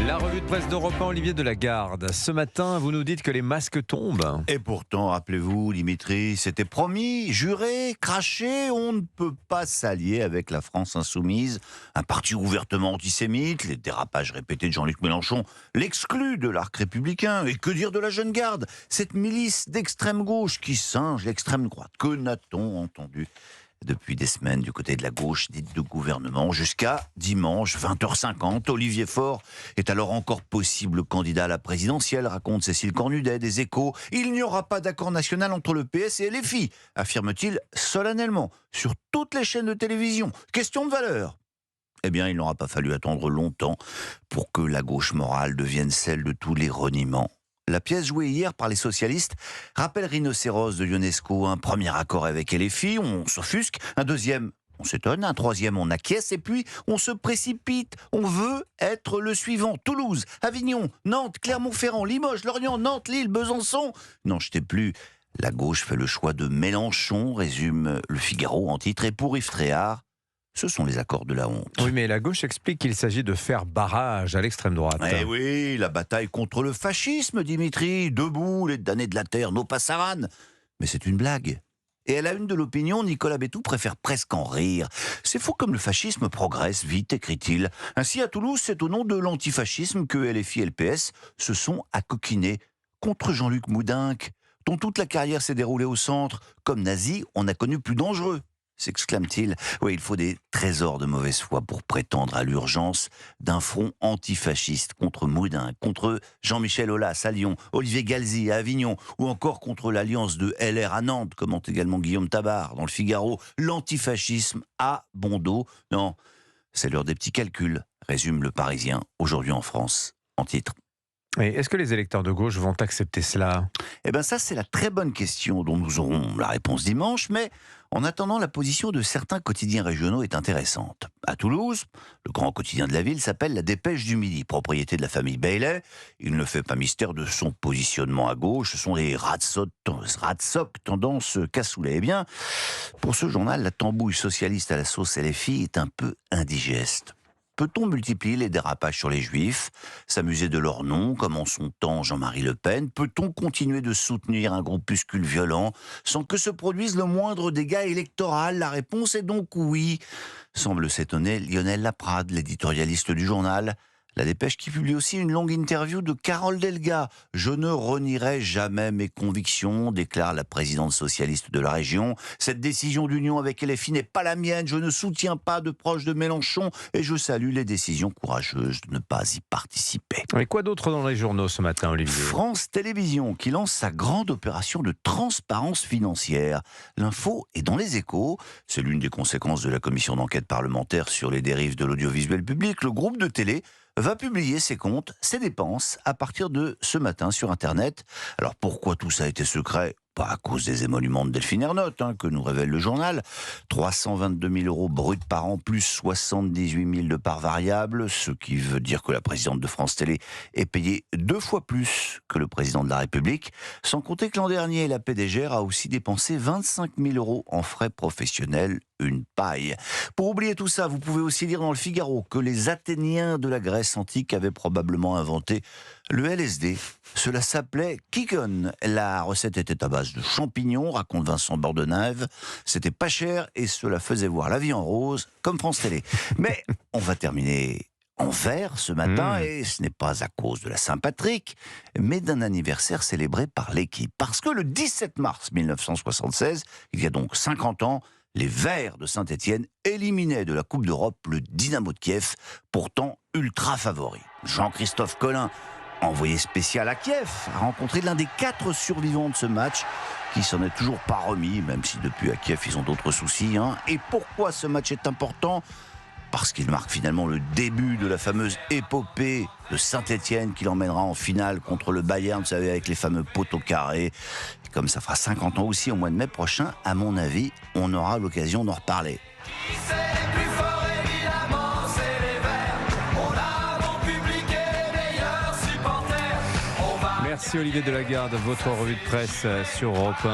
La revue de presse d'Europe 1, Olivier Delagarde. Ce matin, vous nous dites que les masques tombent. Et pourtant, rappelez-vous, Dimitri, c'était promis, juré, craché, on ne peut pas s'allier avec la France insoumise, un parti ouvertement antisémite, les dérapages répétés de Jean-Luc Mélenchon l'excluent de l'arc républicain. Et que dire de la jeune garde, cette milice d'extrême gauche qui singe l'extrême droite? Que n'a-t-on entendu depuis des semaines du côté de la gauche dite de gouvernement, jusqu'à dimanche 20h50. Olivier Faure est alors encore possible candidat à la présidentielle, raconte Cécile Cornudet des Échos. Il n'y aura pas d'accord national entre le PS et LFI, affirme-t-il solennellement, sur toutes les chaînes de télévision. Question de valeur. Eh bien, il n'aura pas fallu attendre longtemps pour que la gauche morale devienne celle de tous les reniements. La pièce jouée hier par les socialistes rappelle Rhinocéros de Ionesco. Un premier accord avec LFI, on s'offusque. Un deuxième, on s'étonne. Un troisième, on acquiesce. Et puis, on se précipite. On veut être le suivant. Toulouse, Avignon, Nantes, Clermont-Ferrand, Limoges, Lorient, Nantes, Lille, Besançon. N'en jetez plus. La gauche fait le choix de Mélenchon, résume Le Figaro en titre. Et pour Yves Tréhard, ce sont les accords de la honte. Oui, mais la gauche explique qu'il s'agit de faire barrage à l'extrême droite. Eh oui, la bataille contre le fascisme, Dimitri. Debout, les damnés de la terre, nos passaranes. Mais c'est une blague. Et à la une de l'opinion, Nicolas Bétou préfère presque en rire. C'est faux comme le fascisme progresse vite, écrit-il. Ainsi, à Toulouse, c'est au nom de l'antifascisme que LFI et le PS se sont accoquinés contre Jean-Luc Moudenc, dont toute la carrière s'est déroulée au centre. Comme nazi, on a connu plus dangereux, s'exclame-t-il. Oui, il faut des trésors de mauvaise foi pour prétendre à l'urgence d'un front antifasciste contre Moudenc, contre Jean-Michel Aulas à Lyon, Olivier Galzi à Avignon, ou encore contre l'alliance de LR à Nantes, commente également Guillaume Tabar dans Le Figaro. L'antifascisme a bon dos. Non, c'est l'heure des petits calculs, résume Le Parisien, aujourd'hui en France, en titre. Et est-ce que les électeurs de gauche vont accepter cela ? Eh bien ça, c'est la très bonne question dont nous aurons la réponse dimanche, mais en attendant, la position de certains quotidiens régionaux est intéressante. À Toulouse, le grand quotidien de la ville s'appelle La Dépêche du Midi, propriété de la famille Bailey. Il ne fait pas mystère de son positionnement à gauche, ce sont les ratsoc tendance cassoulet. Eh bien, pour ce journal, la tambouille socialiste à la sauce LFI est un peu indigeste. Peut-on multiplier les dérapages sur les Juifs, s'amuser de leur nom, comme en son temps Jean-Marie Le Pen? Peut-on continuer de soutenir un groupuscule violent sans que se produise le moindre dégât électoral? La réponse est donc oui, semble s'étonner Lionel Laprade, l'éditorialiste du journal. La Dépêche qui publie aussi une longue interview de Carole Delga. « Je ne renierai jamais mes convictions », déclare la présidente socialiste de la région. « Cette décision d'union avec LFI n'est pas la mienne. Je ne soutiens pas de proches de Mélenchon et je salue les décisions courageuses de ne pas y participer. » Et quoi d'autre dans les journaux ce matin, Olivier ? France Télévisions qui lance sa grande opération de transparence financière. L'info est dans les Échos. C'est l'une des conséquences de la commission d'enquête parlementaire sur les dérives de l'audiovisuel public. Le groupe de télé va publier ses comptes, ses dépenses, à partir de ce matin sur Internet. Alors pourquoi tout ça a été secret ? Pas à cause des émoluments de Delphine Ernotte, que nous révèle le journal. 322 000 euros bruts par an, plus 78 000 de parts variables, ce qui veut dire que la présidente de France Télé est payée 2 fois plus que le président de la République. Sans compter que l'an dernier, la PDG a aussi dépensé 25 000 euros en frais professionnels. Une paille. Pour oublier tout ça, vous pouvez aussi lire dans Le Figaro que les Athéniens de la Grèce antique avaient probablement inventé le LSD. Cela s'appelait Kikon. La recette était à base de champignons, raconte Vincent Bordenave. C'était pas cher et cela faisait voir la vie en rose, comme France Télé. Mais on va terminer en vert ce matin, et ce n'est pas à cause de la Saint-Patrick, mais d'un anniversaire célébré par l'équipe. Parce que le 17 mars 1976, il y a donc 50 ans, les Verts de Saint-Étienne éliminaient de la Coupe d'Europe le Dynamo de Kiev, pourtant ultra favori. Jean-Christophe Collin, envoyé spécial à Kiev, a rencontré l'un des 4 survivants de ce match, qui s'en est toujours pas remis, même si depuis à Kiev ils ont d'autres soucis. Et pourquoi ce match est important ? Parce qu'il marque finalement le début de la fameuse épopée de Saint-Étienne qui l'emmènera en finale contre le Bayern, vous savez, avec les fameux poteaux carrés. Et comme ça fera 50 ans aussi au mois de mai prochain, à mon avis, on aura l'occasion d'en reparler. Merci Olivier Delagarde, votre revue de presse sur Europe 1.